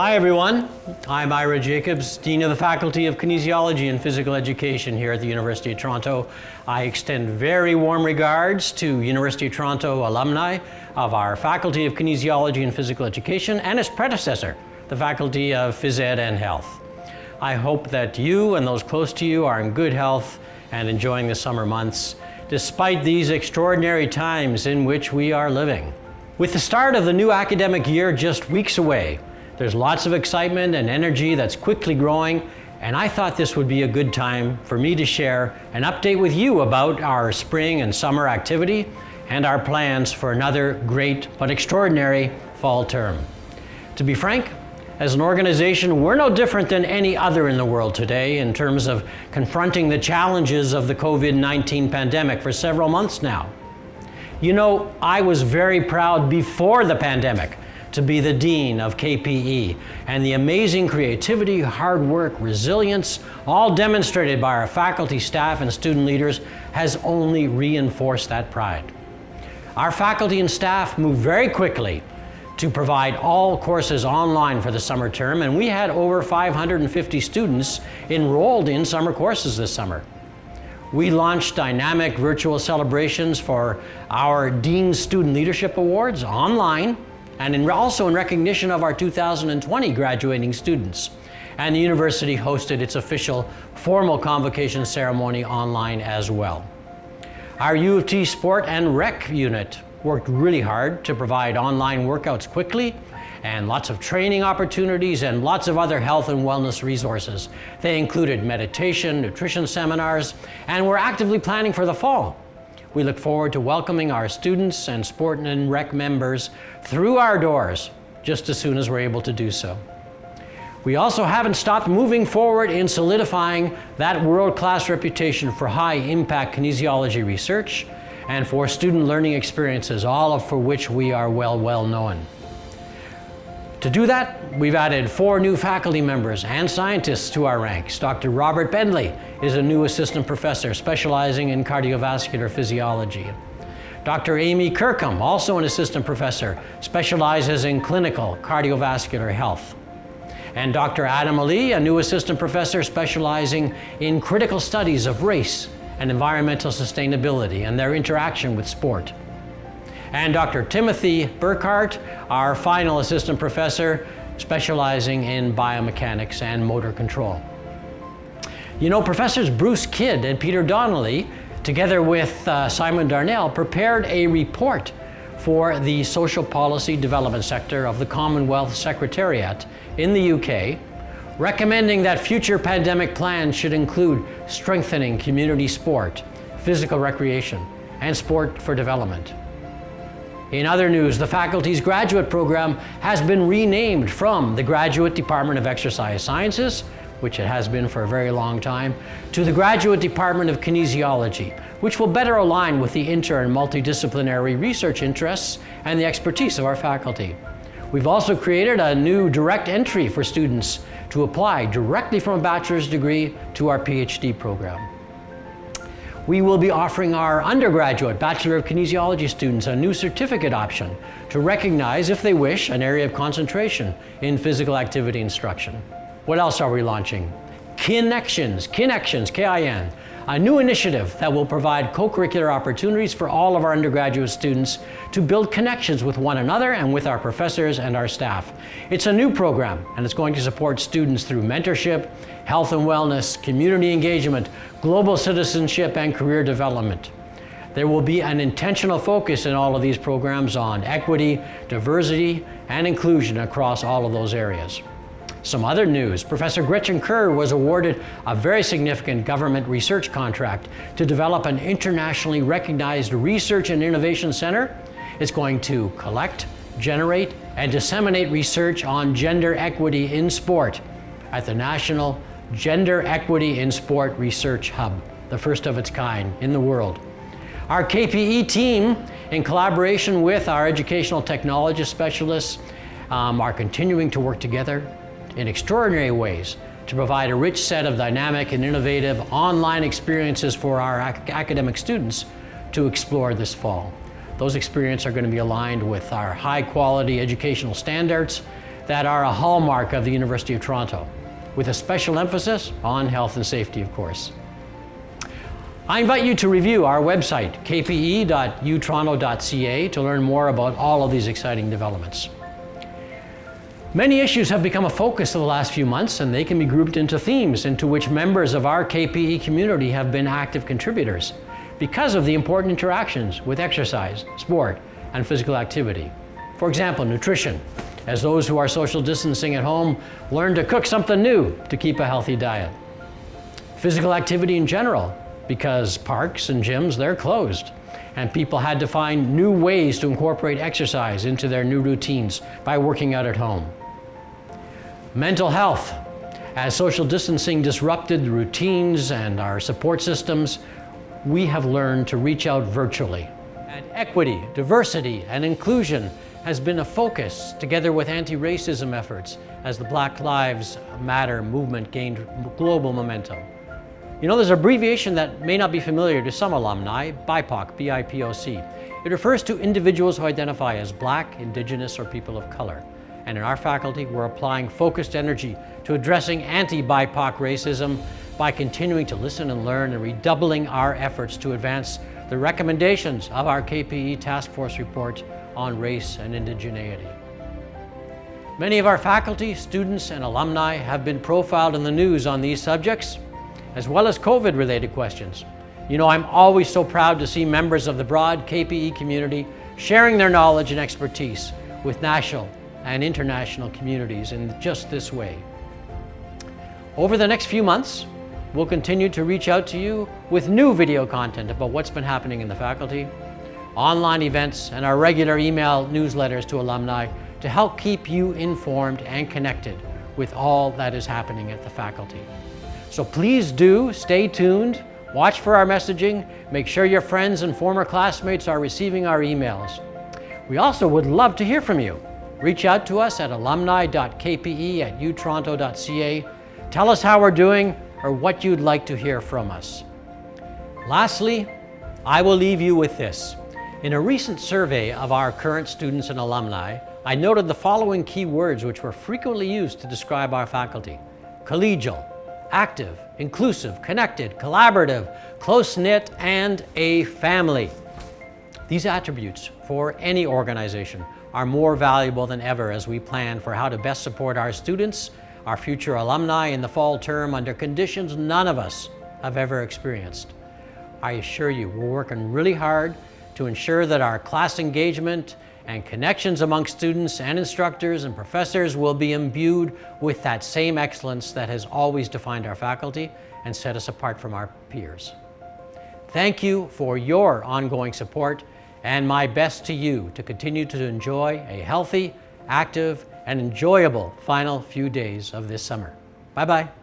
Hi everyone, I'm Ira Jacobs, Dean of the Faculty of Kinesiology and Physical Education here at the University of Toronto. I extend very warm regards to University of Toronto alumni of our Faculty of Kinesiology and Physical Education and its predecessor, the Faculty of Phys Ed and Health. I hope that you and those close to you are in good health and enjoying the summer months, despite these extraordinary times in which we are living. With the start of the new academic year just weeks away, there's lots of excitement and energy that's quickly growing, and I thought this would be a good time for me to share an update with you about our spring and summer activity and our plans for another great but extraordinary fall term. To be frank, as an organization, we're no different than any other in the world today in terms of confronting the challenges of the COVID-19 pandemic for several months now. You know, I was very proud before the pandemic to be the Dean of KPE, and the amazing creativity, hard work, resilience, all demonstrated by our faculty, staff, and student leaders has only reinforced that pride. Our faculty and staff moved very quickly to provide all courses online for the summer term, and we had over 550 students enrolled in summer courses this summer. We launched dynamic virtual celebrations for our Dean Student Leadership Awards online, and also in recognition of our 2020 graduating students. And the university hosted its official formal convocation ceremony online as well. Our U of T Sport and Rec unit worked really hard to provide online workouts quickly, and lots of training opportunities and lots of other health and wellness resources. They included meditation, nutrition seminars, and we're actively planning for the fall. We look forward to welcoming our students and sport and rec members through our doors just as soon as we're able to do so. We also haven't stopped moving forward in solidifying that world-class reputation for high-impact kinesiology research and for student learning experiences, all of for which we are well known. To do that, we've added 4 new faculty members and scientists to our ranks. Dr. Robert Bentley is a new assistant professor specializing in cardiovascular physiology. Dr. Amy Kirkham, also an assistant professor, specializes in clinical cardiovascular health. And Dr. Adam Ali, a new assistant professor specializing in critical studies of race and environmental sustainability and their interaction with sport. And Dr. Timothy Burkhart, our final assistant professor, specializing in biomechanics and motor control. You know, Professors Bruce Kidd and Peter Donnelly, together with Simon Darnell, prepared a report for the social policy development sector of the Commonwealth Secretariat in the UK, recommending that future pandemic plans should include strengthening community sport, physical recreation, and sport for development. In other news, the faculty's graduate program has been renamed from the Graduate Department of Exercise Sciences, which it has been for a very long time, to the Graduate Department of Kinesiology, which will better align with the inter and multidisciplinary research interests and the expertise of our faculty. We've also created a new direct entry for students to apply directly from a bachelor's degree to our PhD program. We will be offering our undergraduate Bachelor of Kinesiology students a new certificate option to recognize, if they wish, an area of concentration in physical activity instruction. What else are we launching? Connections, K-I-N, a new initiative that will provide co-curricular opportunities for all of our undergraduate students to build connections with one another and with our professors and our staff. It's a new program, and it's going to support students through mentorship, health and wellness, community engagement, global citizenship, and career development. There will be an intentional focus in all of these programs on equity, diversity, and inclusion across all of those areas. Some other news, Professor Gretchen Kerr was awarded a very significant government research contract to develop an internationally recognized research and innovation center. It's going to collect, generate, and disseminate research on gender equity in sport at the National Gender Equity in Sport Research Hub, the first of its kind in the world. Our KPE team, in collaboration with our educational technology specialists, are continuing to work together in extraordinary ways to provide a rich set of dynamic and innovative online experiences for our academic students to explore this fall. Those experiences are going to be aligned with our high quality educational standards that are a hallmark of the University of Toronto, with a special emphasis on health and safety, of course. I invite you to review our website, kpe.utoronto.ca, to learn more about all of these exciting developments. Many issues have become a focus of the last few months, and they can be grouped into themes into which members of our KPE community have been active contributors because of the important interactions with exercise, sport, and physical activity. For example, nutrition, as those who are social distancing at home learn to cook something new to keep a healthy diet. Physical activity in general, because parks and gyms, they're closed, and people had to find new ways to incorporate exercise into their new routines by working out at home. Mental health, as social distancing disrupted the routines and our support systems, we have learned to reach out virtually. And equity, diversity, and inclusion has been a focus, together with anti-racism efforts, as the Black Lives Matter movement gained global momentum. You know, there's an abbreviation that may not be familiar to some alumni, BIPOC, B-I-P-O-C. It refers to individuals who identify as Black, Indigenous, or people of color. And in our faculty, we're applying focused energy to addressing anti-BIPOC racism by continuing to listen and learn and redoubling our efforts to advance the recommendations of our KPE Task Force report on race and indigeneity. Many of our faculty, students, and alumni have been profiled in the news on these subjects, as well as COVID-related questions. You know, I'm always so proud to see members of the broad KPE community sharing their knowledge and expertise with national and international communities in just this way. Over the next few months, we'll continue to reach out to you with new video content about what's been happening in the faculty, online events, and our regular email newsletters to alumni to help keep you informed and connected with all that is happening at the faculty. So please do stay tuned, watch for our messaging, make sure your friends and former classmates are receiving our emails. We also would love to hear from you. Reach out to us at alumni.kpe@utoronto.ca. Tell us how we're doing or what you'd like to hear from us. Lastly, I will leave you with this. In a recent survey of our current students and alumni, I noted the following key words which were frequently used to describe our faculty: collegial, active, inclusive, connected, collaborative, close-knit, and a family. These attributes for any organization are more valuable than ever as we plan for how to best support our students, our future alumni in the fall term under conditions none of us have ever experienced. I assure you, we're working really hard to ensure that our class engagement and connections among students and instructors and professors will be imbued with that same excellence that has always defined our faculty and set us apart from our peers. Thank you for your ongoing support, and my best to you to continue to enjoy a healthy, active, and enjoyable final few days of this summer. Bye-bye.